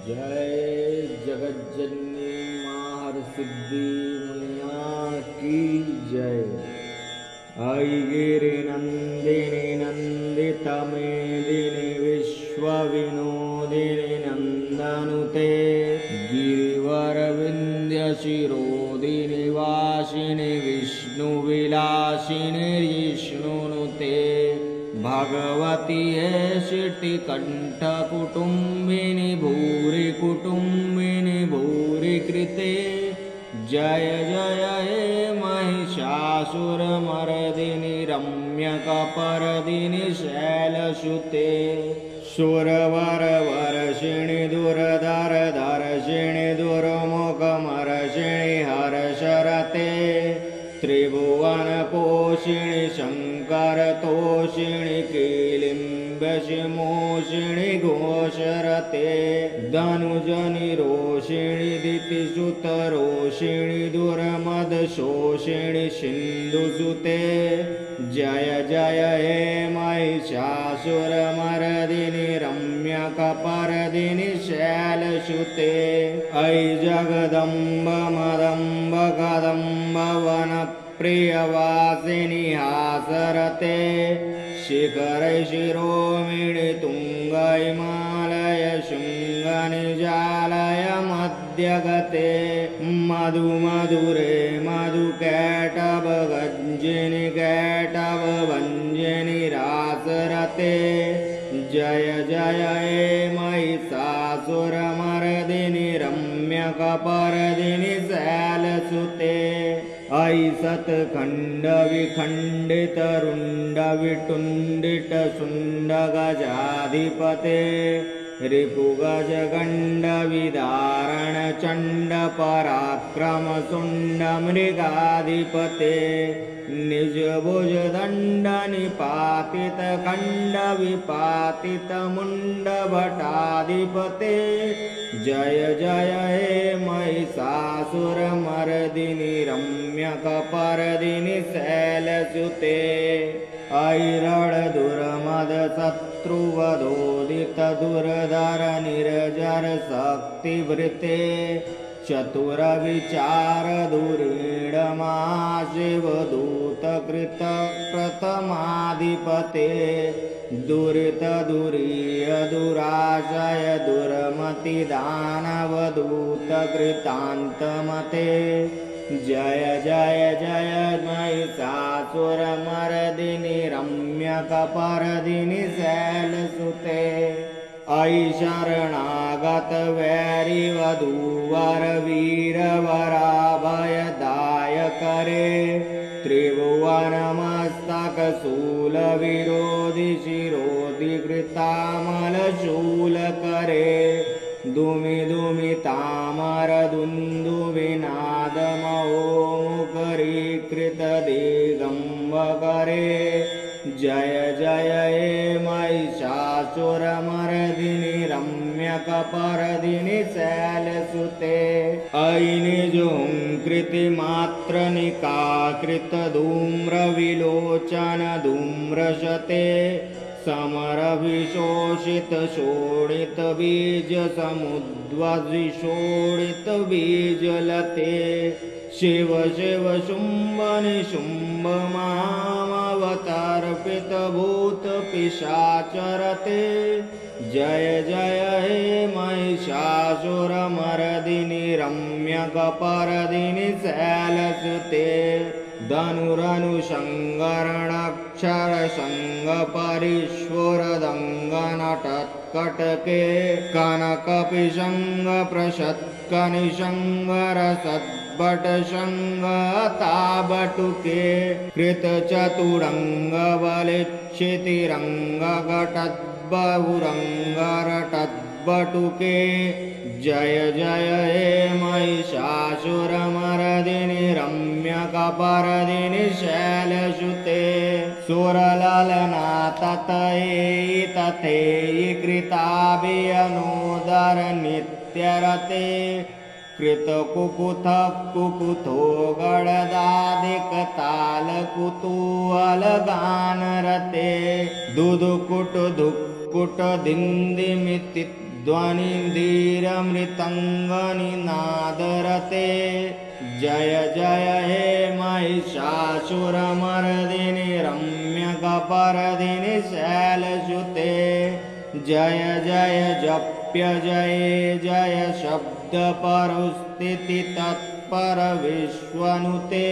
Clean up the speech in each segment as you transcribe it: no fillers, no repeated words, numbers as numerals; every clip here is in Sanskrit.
जय जगज्जननी माँ हरसिद्धि मैया की जय। आई गिरि नंदिनी नंदित मेदिनी विश्वविनोदिनी नंदनुते गिरिवर विंध्य शिरोदिनी वासिनी विष्णुविलासिनी जिष्णुनुते भगवती हे शिटिकंठ कुटुंबिनी भूरि कुटुंबिनी भूरि कृते जय जय हे महिषासुरमर्दिनी रम्यकपर्दिनी शैलसुते सुरवर वर्षिणि दुरधर दर्शिणि दुर्मुखमर्षिणि हर्षरते त्रिभुवनपोषिणि शङ्करतोषिणि किलिम्बशिमोषिणि घोषरते धनुजनि रोषिणि दितिसुतरोषिणि दुर्मदशोषिणि सिन्धुसुते जय जय हे महिषासुरमर्दिनि रम्यकपर्दिनि शैलसुते अयि जगदम्ब मदम्ब कदम्ब वनप्रियवासिनि हासरते शिखर शिरोमिणि तुंग हिमालय शृङ्गनिजालय मध्यगते मधु मधुरे मधुकैटभ गञ्जिनि कैटभ भञ्जिनि रासरते जय जय हे महिषासुरमर्दिनि रम्यकपर्दिनि शैलसुते अयि सत्खण्ड विखण्डित रुण्ड विटुण्डित शुण्ड गजाधिपते रिपुगज गण्ड विदारण चण्ड पराक्रम शुण्ड मृगाधिपते निजभुज दण्ड निपातित खण्ड विपातित मुण्ड भटाधिपते जय जय हे महिषासुरमर्दिनि रम्यकपर्दिनि शैलसुते ऐरण दुर्मद शत्रुवधोदित दुर्धर निर्जर शक्तिवृते चतुर विचार दुरीडमा शिवदूतकृत प्रथमाधिपते दुरित दुरीय दुराशय दुर्मति दानवदूत कृतान्तमते जय जय जय महिषासुरमर्दिनि रम्यकपर्दिनि शैलसुते अयि शरणागत वैरि वधूवर वीरवराभयदायकरे त्रिभुवनमस्तक शूल विरोधि शिरोधि कृतामल शूलकरे दुमि दुमि तामर दुन्दुभिनाद महोमुखरीकृत दिगम्बकरे जय जय हे महिषासुरमर्दिनि रम्यकपर्दिनि शैलसुते अयि निजहुङ्कृतिमात्र निकाकृत धूम्रविलोचन धूम्रशते समरविशोषित शोणित बीज समुद्वद्विशोणित बीजलते शिव शिव शुम्भ निशुम्भ मामवतर्पित भूत पिशाचरते जय जय हे महिषासुरमर्दिनि रम्यकपर्दिनि शैलसुते धनुरनुसंगरणक्षर संगपरिश्वरदङ्गनटत्कटके कनकपिशङ्ग प्रशत्कनिशङ्गरसद्भटशङ्गताबटुके कृतचतुरङ्गबलिच्छितिरङ्गकटद्बहुरङ्गरटद्बटुके जय जय हे महिषासुरमर्दिनि रम्यकपर्दिनि शैलसुते सुरललना ततयेयि तथेयि कृताभियनोदर नित्यरते कृतकुकुथ कुकुथो गडदादिकतालकुतूहलगानरते दुदुकुट दुक्कुट दिन्दिमिति ध्वनिधीरमृतङ्गनिनादरते जय जय हे महिषासुरमर्दिनि रम्यकपर्दिनि शैलसुते जय जय जप्य जय जय शब्दपरुस्थिति तत्पर विश्वनुते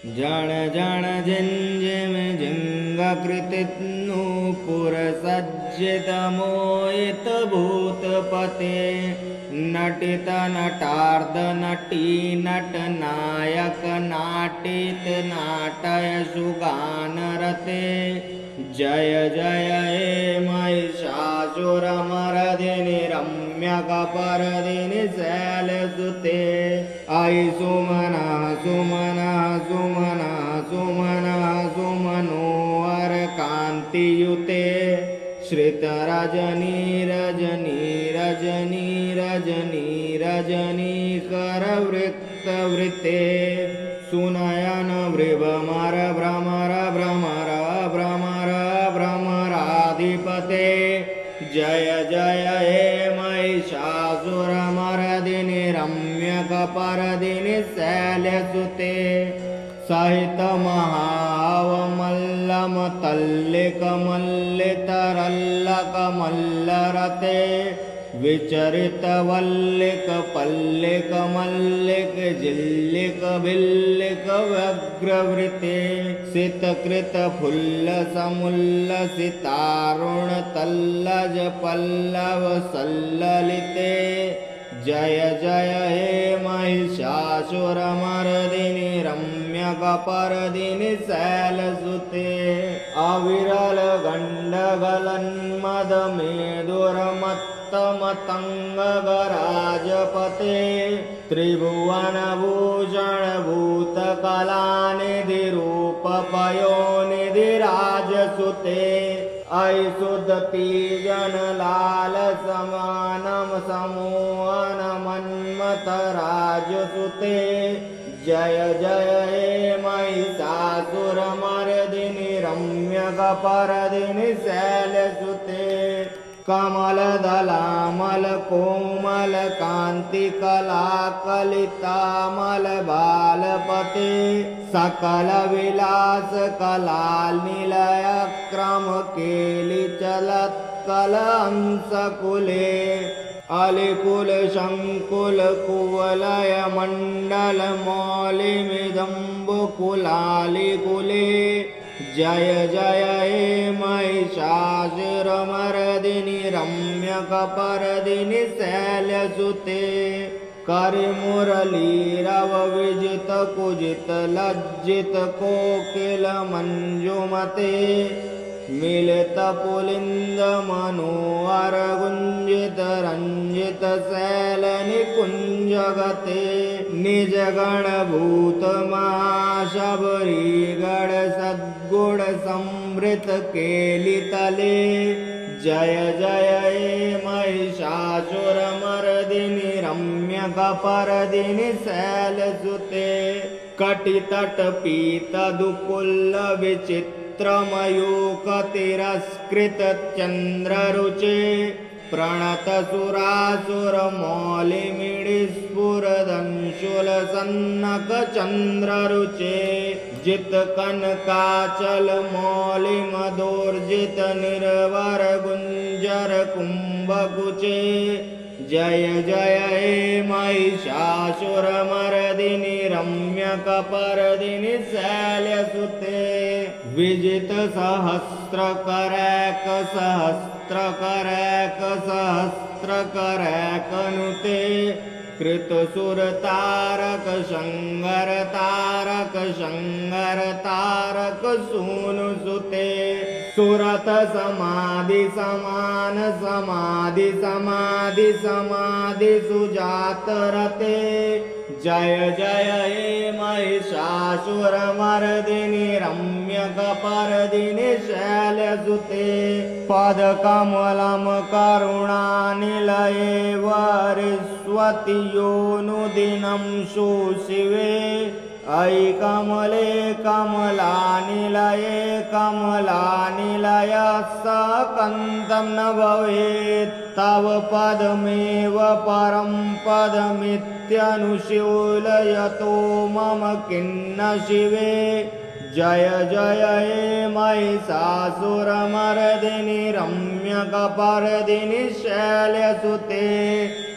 जण जण जिंजिम जिंगकृतिनूपुरसज्जित मोहित भूतपते नटित नटार्ध नटी नट नायक नाटित नाटय सुगानरते जय जय हे महिषासुरमर्दिनि रम्यकपर्दिनि शैलसुते आई सुमना सुमना सुमना सुमना सुमनोहर कांतियुते श्रित रजनी रजनी रजनी रजनी रजनी करवृत्त वृते सुनयन भ्रमर भ्रमर भ्रमर भ्रमर भ्रमराधिपते जय जय हे महिषासुरमर्दिनि रम्यकपर्दिनि शैलसुते सहित महावमल्लम तल्लिक मल्लितरल्लक मल्लरते विचरित वल्लिक पल्लिक मल्लिक जिल्लिक भिल्लिक व्यग्रवृते सितकृत फुल्ल समुल्ल सितारुण तल्लज पल्लव सल्ललिते जय जय हे महिषासुरमर्दिनि रम्यकपर्दिनि शैलसुते अविरल गण्डगलन्मदमेदुरमत्तमतङ्गराजपते त्रिभुवनभूषण भूतकलानिधि रूपपयोनिधिराजसुते ऐसुदती जनलाल समानम समोहन मन्मथराजसुते जय जय हे महिषासुरमर्दिनि रम्यकपर्दिनि शैलसुते कमलदलामल कोमल कांति कलाकलितामल बालपते सकल विलास कलाल निलय क्रम केलि चलत कल अंसकुले अलिकुल शंकुल कुवलय मंडल मौलिमिदम्बुकुलालिकुले जय जय हे महिषासुरमर्दिनि रम्यकपर्दिनि शैलसुते करिमुरलीरव विजित कुजित लज्जित कोकिल मंजुमते मिलित पुलिंद मनोहर गुंजित रंजित शैल निकुंजगते निज गण भूत महाशबरी गण सद्गुण समृत केलितले जय जय हे महिषासुरमर्दिनि रम्यकपर्दिनि शैलसुते कटितट पीत दुकुल विचित्रमयूख तिरस्कृत चंद्ररुचे प्रणत सुरासुर मौलिमिडिस्फुरदंशुल सन्नक चंद्ररुचे जित कनकाचल मौलिमदोर्जित निर्वर गुंजर कुंभकुचे जय जय हे महिषासुरमर्दिनि रम्यकपर्दिनि शैलसुते विजित सहस्रकरैक सहस्त्रकरैक सहस्त्रकरैकनुते कृतसुर तारक शंगर तारक सूनुसुते सुरत समाधि समान समाधि समाधि समाधि सुजात रते जय जय हे महिषासुरमर्दिनि रम्यकपर्दिनि शैलसुते पदकमलं करुणानिलये वरिष्वति योनुदिनं सुशिवे अयि कमले कमलानिलये कमलानिलयः सकन्तं न भवेत् तव पदमेव परं पदमित्यनुशीलयतो मम किन्न शिवे जय जय हे महिषासुरमर्दिनि रम्यकपर्दिनि शैलसुते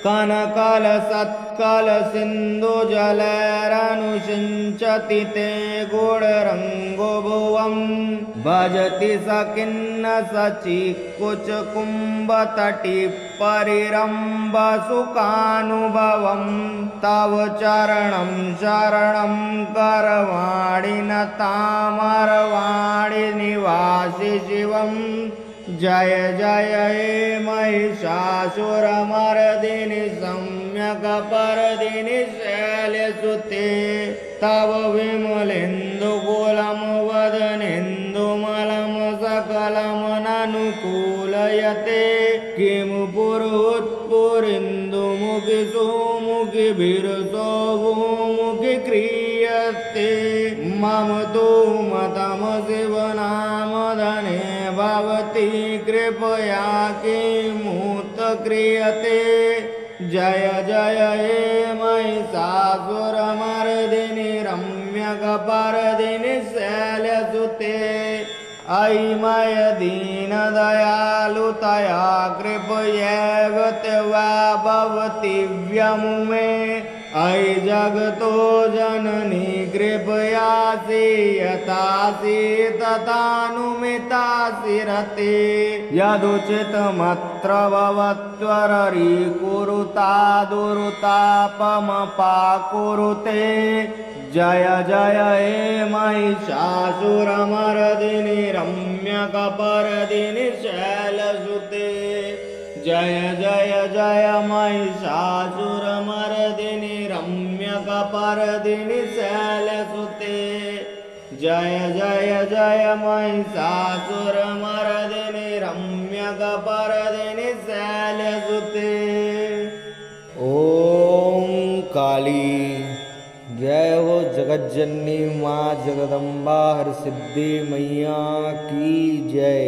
कनकलसत्कलसिन्धुजलैरनुषिञ्चति ते गुणरङ्गो भुवं भजति स खिन्न सचिकुचकुम्भतटी परिरम्भसुखानुभवं तव चरणं शरणं करवाणि नतामरवाणि निवासि शिवम् जय जय हे महिषासुरमर्दिनि सम्यक्पर्दिनि शैलसुते तव विमलेन्दुकुलं वदनेन्दुमलं सकलं ननुकूलयते किं पुरुत्पुरिन्दुमुखि सुमुखिभिर्सो भूमुखि क्रियते मम तु मतम शिवनामधने भवति कृपया किमुत क्रियते जय जय हे महिषासुरमर्दिनि रम्यकपर्दिनि शैलसुते अयि मय दीनदयालुतया कृपयैव त्वा भवति व्यमुमे अयि जगतो जननी कृपयासि यथासि तथानुमितासि रते यदुचितमत्र भवत्वररीकुरुता दुरुतापमपाकुरुते जय जय हे महिषासुरमर्दिनि रम्यकपर्दिनि शैलसुते जय जय जय महिषासुरमर्दिनि रम्यकपर्दिनि शैलसुते जय जय जय महिषासुरमर्दिनि रम्यकपर्दिनि शैलसुते। ओम काली जय हो जगज्जननी माँ जगदम्बा हरसिद्धि मैया की जय।